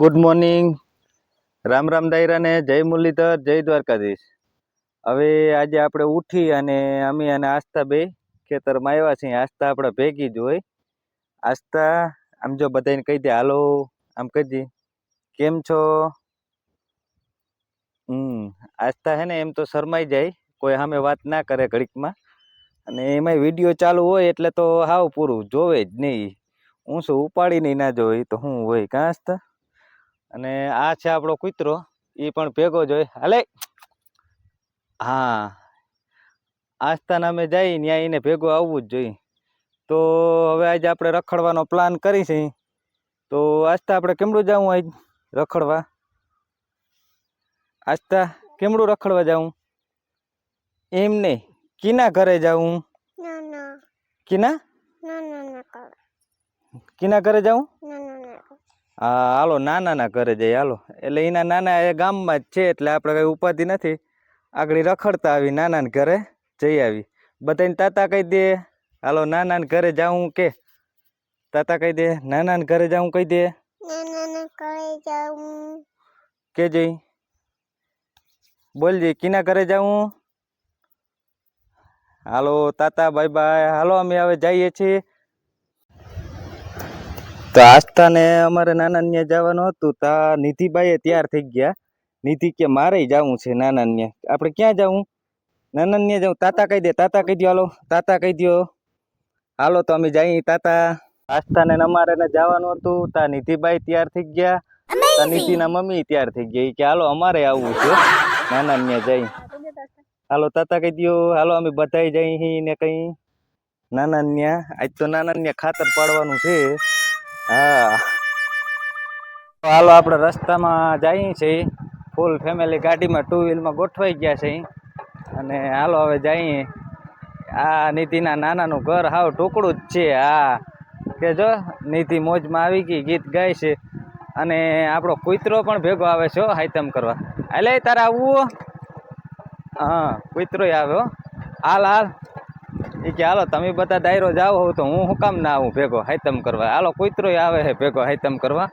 Good morning. Ram Ram દાયરા ને જય મુરલીધર, જય દ્વારકાધીશ. હવે આજે આપણે ઉઠી અને અમે અને આસ્થા બે ખેતરમાં આવ્યા છીએ. આસ્થા આપણે ભેગી જ હોય. આસ્થા આમ જો બધાને કહી દે હાલો, આમ કહી દે કેમ છો. આસ્થા હે ને એમ તો શરમાઈ જાય, કોઈ સામે વાત ના કરે ઘડીકમાં, અને એમાંય વિડીયો ચાલુ હોય એટલે તો હાવ પૂરું જોવે જ નહીં. હું શું ઉપાડીને ના જોવે તો શું હોય કાં આસ્થા. અને આ છે આપણો કૂતરો, એ પણ ભેગો જ હોય. હાલે હા, આસ્થા નામે જાય ત્યાં એને ભેગો આવવું જ જોઈએ. તો હવે આજે આપણે રખડવાનો પ્લાન કરી છે. તો આસ્થા આપણે કેમડું જવું આજ રખડવા? આસ્થા કેમડું રખડવા જાઉં? એમ નહીં, કીના ઘરે જાઉં? કીના કીના ઘરે જાઉં? હા હાલો, નાના ઘરે જઈએ હાલો. એટલે એના નાના એ ગામમાં જ છે એટલે આપણે કઈ ઉપાધિ નથી. આગળ રખડતા આવી નાના ઘરે જઈ આવી. બધાને તાતા કહી દે હાલો, નાના ઘરે જાઉં કે તાતા કહી દે. નાના ઘરે જાઉં કહી દે. કે જઈ બોલજે, કીના ઘરે જાઉં? હાલો તાતા, બાય બાય. હાલો અમે હવે જઈએ છીએ. તો આસ્થાને અમારે નાના ત્યાં જવાનું હતું. તા નિધિબાઈ તૈયાર થઈ ગયા. નિધિ કે મારે જવું છે નાના ત્યાં. આપણે ક્યાં જવું? નાના ત્યાં જવું. તાતા કહી દે, તાતા કહી દો હાલો, તાતા કહી દો. હાલો તો અમે જઈએ તાતા. આસ્થાને અમારે જવાનું હતું. તા નિધિબાઈ તૈયાર થઈ ગયા. તા નિધિના મમ્મી તૈયાર થઈ ગયા. કે હાલો અમારે આવવું છે નાના ત્યાં જઈ. હાલો તાતા કહી દો. હાલો અમે બધાય જઈ ને કઈ નાના ત્યાં. આજ તો નાના ત્યાં ખાતર પાડવાનું છે. હા હાલો આપણે રસ્તામાં જઈએ છીએ. ફૂલ ફેમિલી ગાડીમાં 2 વ્હીલમાં ગોઠવાઈ ગયા છે. અને હાલો હવે જઈએ. આ નિધિના નાનાનું ઘર હાવ ટુકડું જ છે. હા કે જો નિધિ મોજમાં આવી ગઈ, ગીત ગાય છે. અને આપણો કૂતરો પણ ભેગો આવે છે હાઈતમ કરવા. એટલે તારે આવવું? હા કૂતરો આવ્યો. હાલ હાલ એ કે હાલો તમે બધા દાયરો જાઓ હો તો હું શું કામ ના આવું ભેગો હાઈતમ કરવા. હાલો કૂતરો આવે છે ભેગો હાઈતમ કરવા.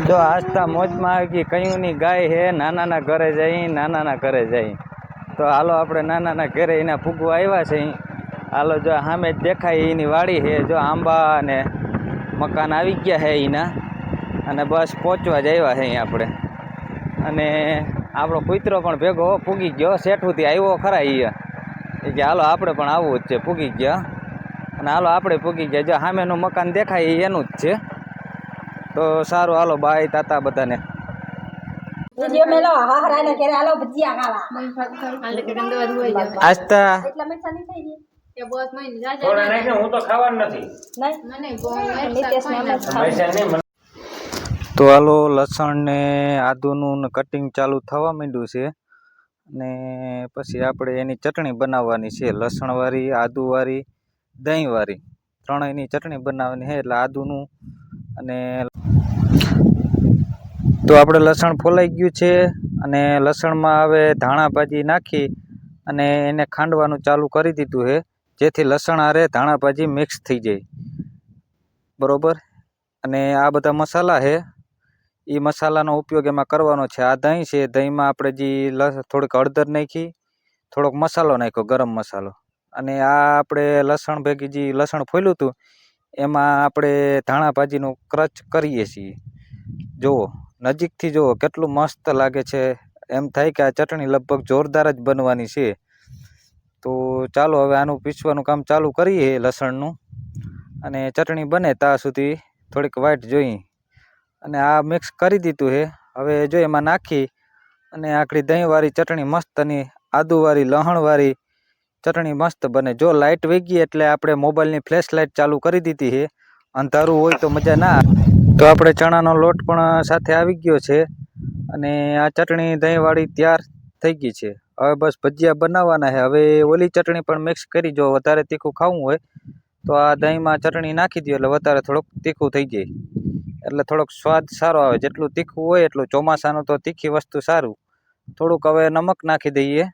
જો આસ્થા મોજમાં આવી ગઈ. કયું ની ગાય હે નાનાના ઘરે જઈ, નાનાના ઘરે જઈ. તો હાલો આપણે નાનાના ઘરે એના ફૂગવા આવ્યા છે. હાલો જો સામે જ દેખાય એની વાડી છે. જો આંબા ને મકાન આવી ગયા છે એના. અને બસ પહોંચવા જ આવ્યા છે આપણે. અને આપણો કૂતરો પણ ભેગો પૂગી ગયો. શેઠુંથી આવ્યો ખરા એ કે હાલો આપણે પણ આવવું જ છે. પૂગી ગયા. અને હાલો આપણે પૂગી ગયા. જો સામેનું મકાન દેખાય એનું જ છે. તો સારું હાલો બાય તાતા બધાને. આસ્થા તો હાલો લસણ ને આદુનું કટિંગ ચાલુ થવા માંડ્યું છે. અને પછી આપણે એની ચટણી બનાવવાની છે. લસણવાળી, આદુવાળી, દહીંવાળી ત્રણેયની ચટણી બનાવવાની છે. એટલે આદુનું અને તો આપણે લસણ ફોલાઈ ગયું છે. અને લસણમાં હવે ધાણા ભાજી નાખી અને એને ખાંડવાનું ચાલુ કરી દીધું છે. જેથી લસણ હારે ધાણા ભાજી મિક્સ થઈ જાય બરોબર. અને આ બધા મસાલા છે એ મસાલાનો ઉપયોગ એમાં કરવાનો છે. આ દહીં છે. દહીંમાં આપણે જે થોડીક હળદર નાખી, થોડોક મસાલો નાખ્યો ગરમ મસાલો. અને આ આપણે લસણ ભેગી જે લસણ ફોલ્યું હતું એમાં આપણે ધાણા ભાજીનું ક્રચ કરીએ છીએ. જુઓ નજીકથી જુઓ કેટલું મસ્ત લાગે છે. એમ થાય કે આ ચટણી લગભગ જોરદાર જ બનવાની છે. તો ચાલો હવે આનું પીસવાનું કામ ચાલુ કરીએ લસણનું. અને ચટણી બને ત્યાં સુધી થોડીક વાટ જોઈ. અને આ મિક્સ કરી દીધું છે. હવે જો એમાં નાખી અને આખરી દહીંવાળી ચટણી મસ્તની, આદુવાળી, લસણવાળી ચટણી મસ્ત બને. જો લાઇટ વહી ગઈ એટલે આપણે મોબાઈલની ફ્લેશ લાઇટ ચાલુ કરી દીધી છે. અંધારું હોય તો મજા ના આવે. તો આપણે ચણાનો લોટ પણ સાથે આવી ગયો છે. અને આ ચટણી દહીંવાળી તૈયાર થઈ ગઈ છે. હવે બસ ભજીયા બનાવવાના છે. હવે ઓલી ચટણી પણ મિક્સ કરી. જો વધારે તીખું ખાવું હોય તો આ દહીંમાં ચટણી નાખી દો એટલે વધારે થોડુંક તીખું થઈ જાય. એટલે થોડોક સ્વાદ સારો આવે. જેટલું તીખું હોય એટલું ચોમાસાનું તો તીખી વસ્તુ સારું. થોડુંક હવે નમક નાખી દઈએ.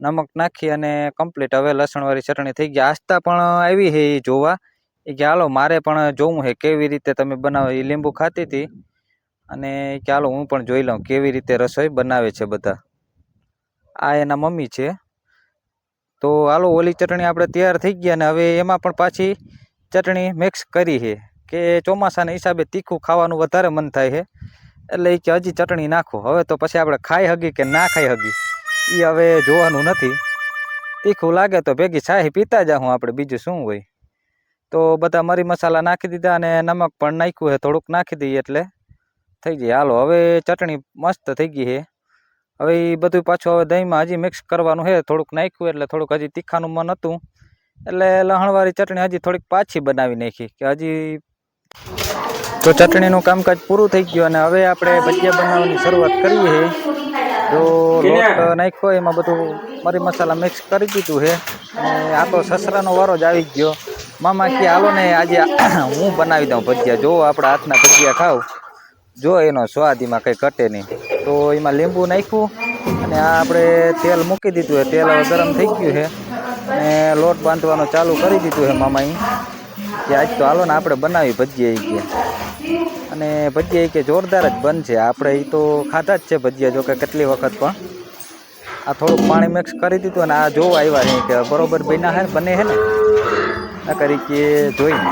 નમક નાખી અને કમ્પ્લીટ હવે લસણવાળી ચટણી થઈ ગઈ. આસ્થા પણ આવી છે એ જોવા. એ કે હાલો મારે પણ જોવું છે કેવી રીતે તમે બનાવો. એ લીંબુ ખાતી હતી અને કે હાલો હું પણ જોઈ લઉં કેવી રીતે રસોઈ બનાવે છે બધા. આ એના મમ્મી છે. તો હાલો ઓલી ચટણી આપણે તૈયાર થઈ ગયા ને હવે એમાં પણ પાછી ચટણી મિક્સ કરી છે કે ચોમાસાના હિસાબે તીખું ખાવાનું વધારે મન થાય છે. એટલે એ કે હજી ચટણી નાખો. હવે તો પછી આપણે ખાઈ હગી કે ના ખાઈ હગી એ હવે જોવાનું નથી. તીખું લાગે તો ભેગી છાહી પીતા જાઉં આપણે, બીજું શું હોય. તો બધા મરી મસાલા નાખી દીધા અને નમક પણ નાખ્યું છે થોડુંક નાખી દઈએ એટલે થઈ જાય. હાલો હવે ચટણી મસ્ત થઈ ગઈ છે. હવે એ બધું પાછું હવે દહીંમાં હજી મિક્સ કરવાનું છે. થોડુંક નાખ્યું એટલે થોડુંક હજી તીખાનું મન હતું એટલે લસણવાળી ચટણી હજી થોડીક પાછી બનાવી નાખી કે હજી. તો ચટણીનું કામકાજ પૂરું થઈ ગયું અને હવે આપણે ભજીયા બનાવવાની શરૂઆત કરીએ છીએ. જો લોટ નાખ્યો એમાં બધું મરી મસાલા મિક્સ કરી દીધું છે અને આ તો સસરાનો વારો જ આવી ગયો. મામા કે હાલો ને આજે હું બનાવી દઉં ભજીયા. જો આપણા હાથના ભજીયા ખાવ, જો એનો સ્વાદ એમાં કંઈ ઘટે નહીં. તો એમાં લીંબુ નાખ્યું અને આ આપણે તેલ મૂકી દીધું છે. તેલ હવે ગરમ થઈ ગયું છે અને લોટ બાંધવાનું ચાલુ કરી દીધું છે મામાએ કે આજ તો હાલો ને આપણે બનાવી ભજીયા કે. અને ભજીયા કે જોરદાર જ બનશે. આપણે એ તો ખાધા જ છે ભજીયા, જો કે કેટલી વખત. પણ આ થોડુંક પાણી મિક્સ કરી દીધું અને આ જોવા આવ્યા છે કે બરોબર બન્યા છે બને છે ને ના કરી કે જોઈને.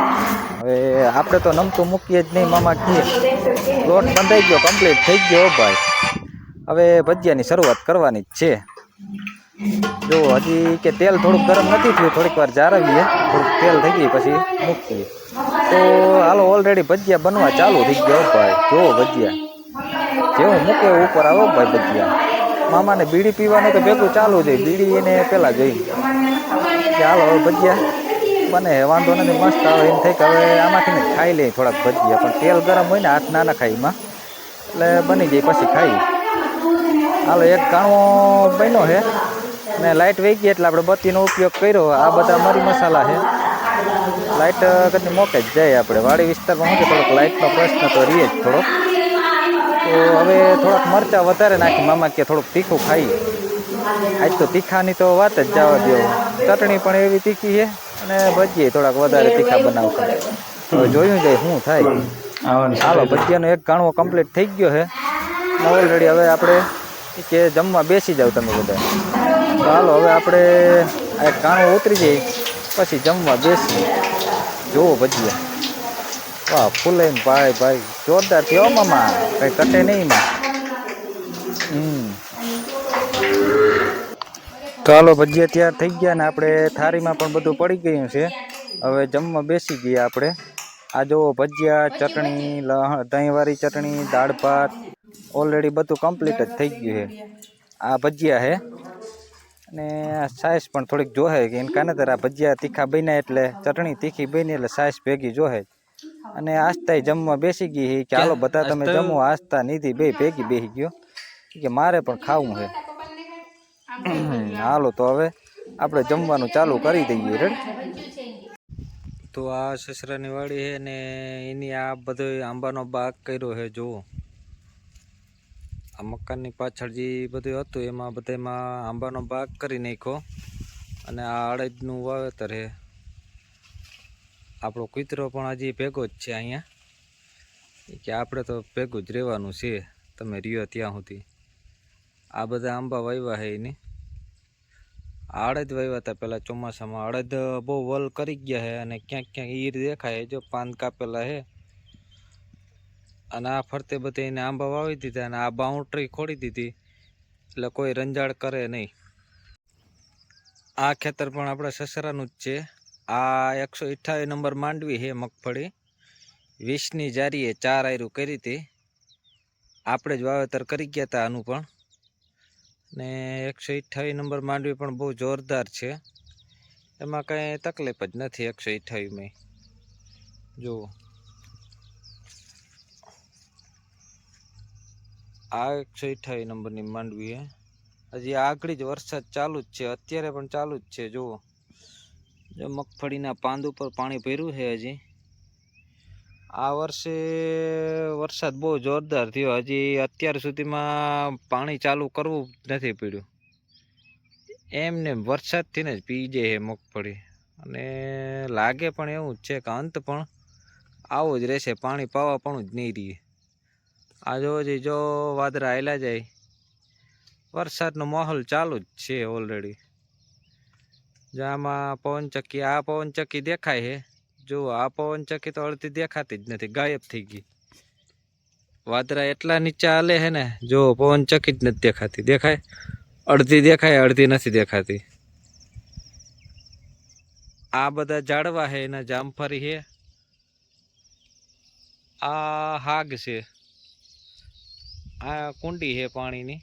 હવે આપણે તો નમતું મૂકીએ જ નહીં. મામા કીએ લોટ બંધાઈ ગયો, કમ્પ્લીટ થઈ ગયો ભાઈ. હવે ભજીયાની શરૂઆત કરવાની જ છે. જો હજી કે તેલ થોડુંક ગરમ નથી થયું, થોડીક વાર જાળવીએ. થોડુંક તેલ થઈ ગઈ પછી મૂકીએ. તો હાલો ઓલરેડી ભજીયા બનવા ચાલુ થઈ ગયો ભાઈ. જો ભજીયા જેવું મૂકે ઉપર આવો ભાઈ ભજીયા. મામાને બીડી પીવાનું તો ભેગું ચાલુ છે. બીડી એને પેલા જોઈ કે હાલો હવે ભજીયા બને વાંધો નથી, મસ્ત આવે. એમ થાય કે હવે આમાંથી ને ખાઈ લઈએ થોડાક ભજીયા. પણ તેલ ગરમ હોય ને હાથ ના ખાય એમાં, એટલે બની જાય પછી ખાઈ. હાલો એક ઘાણો બન્યો છે ને લાઇટ વહી ગઈ એટલે આપણે બત્તીનો ઉપયોગ કર્યો. આ બધા મરી મસાલા છે. લાઇટ કદી મોકે જ જાય. આપણે વાડી વિસ્તારમાં શું છે થોડોક લાઇટનો પ્રશ્ન તો રહે જ થોડોક. તો હવે થોડાક મરચાં વધારે નાખી. મામા કે થોડુંક તીખું ખાઈએ. આજ તો તીખાની તો વાત જ જવા દો. ચટણી પણ એવી તીખી છે અને ભજીયા થોડાક વધારે તીખા બનાવતા. હવે જોયું જાય શું થાય. હાલો ભજીયાનો એક ઘાણો કમ્પ્લીટ થઈ ગયો છે ને ઓલરેડી. હવે આપણે કે જમવા બેસી જાવ તમે બધા. તો હાલો હવે આપણે આ એક ઘાણો ઉતરી જાય પછી જમવા બેસી. જોવો ભજીયા, વાહ ફૂલાઈને ભાઈ ભાઈ જોરદાર થયો મામા, કંઈ કટે નહીં એમાં. તો હાલો ભજીયા તૈયાર થઈ ગયા ને આપણે થાળીમાં પણ બધું પડી ગયું છે. હવે જમવા બેસી ગયા આપણે. આ જોવો ભજીયા, ચટણી, દહીંવાળી ચટણી, દાળ ભાત ઓલરેડી બધું કમ્પ્લીટ જ થઈ ગયું છે. આ ભજીયા છે અને સાઈઝ પણ થોડીક જોહે કે એને કાને તાર આ ભજીયા તીખા બન્યા એટલે ચટણી તીખી બની એટલે સાઈઝ ભેગી જોહે. અને આસ્થા જમવા બેસી ગઈ કે હાલો બધા તમે જમો. આસ્થા નિધિ બે ભેગી બેસી ગયો કે મારે પણ ખાવું છે. હાલો તો હવે આપણે જમવાનું ચાલુ કરી દઈએ. રેડ. તો આ સસરાની વાડી છે ને એની આ બધો આંબાનો બાગ કર્યો છે. જુઓ આ મકાનની પાછળ જે બધું હતું એમાં બધામાં આંબાનો બાગ કરી નાખ્યો. અને આ અડદનું વાવેતર છે. આપણો કૂતરો પણ હજી ભેગો જ છે અહીંયા કે આપણે તો ભેગું જ રહેવાનું છે તમે રહ્યો ત્યાં સુધી. આ બધા આંબા વાવ્યા છે એની. અડદ વાવ્યા હતા પહેલાં ચોમાસામાં. અડદ બહુ વલ કરી ગયા છે અને ક્યાંક ક્યાંક ઈર દેખાય. જો પાન કાપેલા છે અને આ ફરતે બધે એને આંબા વાવી દીધા અને આ બાઉન્ડ્રી ખોડી દીધી એટલે કોઈ રંજાડ કરે નહીં. આ ખેતર પણ આપણા સસરાનું જ છે. આ 128 નંબર માંડવી છે મગફળી. 20ની જારીએ 4 આયરું કરી હતી. આપણે જ વાવેતર કરી ગયા હતા આનું પણ. ને 128 નંબર માંડવી પણ બહુ જોરદાર છે. એમાં કંઈ તકલીફ જ નથી 128માં. જુઓ આ 128 નંબરની માંડવી છે. હજી આગળ જ વરસાદ ચાલુ જ છે. અત્યારે પણ ચાલુ જ છે. જુઓ જો મગફળીના પાંદ ઉપર પાણી ભર્યું છે હજી. આ વર્ષે વરસાદ બહુ જોરદાર થયો. હજી અત્યાર સુધીમાં પાણી ચાલુ કરવું નથી પડ્યું. એમને વરસાદથી ને જ પી જાય મગફળી. અને લાગે પણ એવું જ છે કે અંત પણ આવો જ રહેશે, પાણી પાવા પણ જ નહીં રહીએ. આ જો વાદળા આયલા જાય, વરસાદનો માહોલ ચાલુ જ છે ઓલરેડી. આમાં પવનચક્કી, આ પવનચક્કી દેખાય છે. જો આ પવનચક્કી તો અડધી દેખાતી જ નથી, ગાયબ થઈ ગઈ. વાદળા એટલા નીચે હાલે છે ને, જો પવનચક્કી જ નથી દેખાતી. દેખાય અડધી, દેખાય અડધી નથી દેખાતી. આ બધા ઝાડવા છે એના જામફળી છે. આ હાગ છે, આ કુંડી છે પાણીની.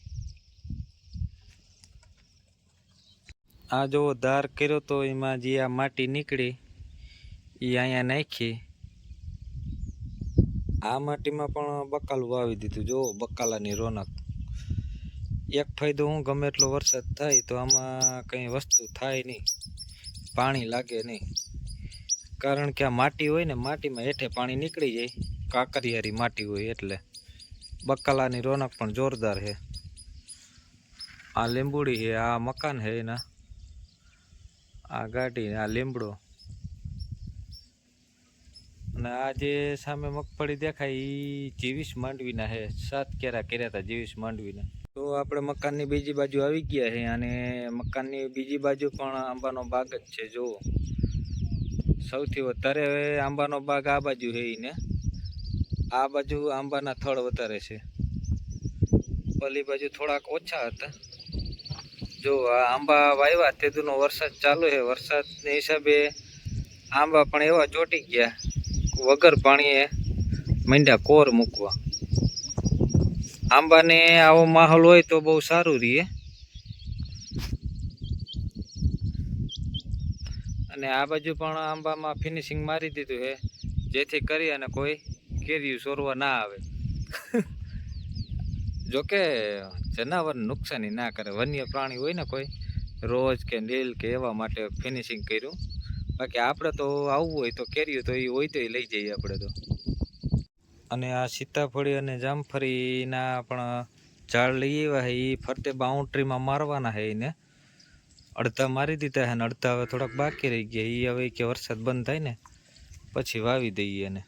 આ જો ધાર કર્યો તો એમાં જે આ માટી નીકળી એ અહીંયા નાખી. આ માટીમાં પણ બકાલું વાવી દીધું. જો બકાલાની રોનક. એક ફાયદો હું, ગમે એટલો વરસાદ થાય તો આમાં કંઈ વસ્તુ થાય નહીં, પાણી લાગે નહીં. કારણ કે આ માટી હોય ને, માટીમાં હેઠે પાણી નીકળી જાય. કાકરિયારી માટી હોય એટલે બકાલાની રોનક પણ જોરદાર છે. આ લીંબુડી છે, આ મકાન છે એના, આ ગાડી, આ લીમડો. અને આ જે સામે મગફળી દેખાય એ 23 માંડવીના છે. 7 કેરા કર્યા હતા 23 માંડવીના. તો આપણે મકાનની બીજી બાજુ આવી ગયા છે. અને મકાનની બીજી બાજુ પણ આંબાનો બાગ જ છે. જો સૌથી વધારે આંબાનો બાગ આ બાજુ છે ને, આ બાજુ આંબાના થડ વધારે છે. ઓલી બાજુ થોડાક ઓછા હતા. જો આ આંબા વાવ્યા તેદુનો વરસાદ ચાલુ છે. વરસાદને હિસાબે આંબા પણ એવા ચોટી ગયા, વગર પાણીએ માંડ્યા કોર મૂકવા. આંબાને આવો માહોલ હોય તો બહુ સારું રહે. અને આ બાજુ પણ આંબામાં ફિનિશિંગ મારી દીધું છે, જેથી કરી અને કોઈ કેરીયું સોરવા ના આવે. જોકે જનાવર નુકસાની ના કરે. વન્ય પ્રાણી હોય ને કોઈ, રોજ કે લીલ કે એવા માટે ફિનિશિંગ કર્યું. બાકી આપણે તો આવવું હોય તો કેરીયું તો એ હોય તો એ લઈ જઈએ આપણે તો. અને આ સીતાફળી અને જામફળીના પણ ઝાડ લઈ આવ્યા છે. એ ફરતે બાઉન્ડ્રીમાં મારવાના છે. એને અડધા મારી દીધા છે અને અડધા હવે થોડાક બાકી રહી ગયા. એ હવે કે વરસાદ બંધ થાય ને પછી વાવી દઈએ એને.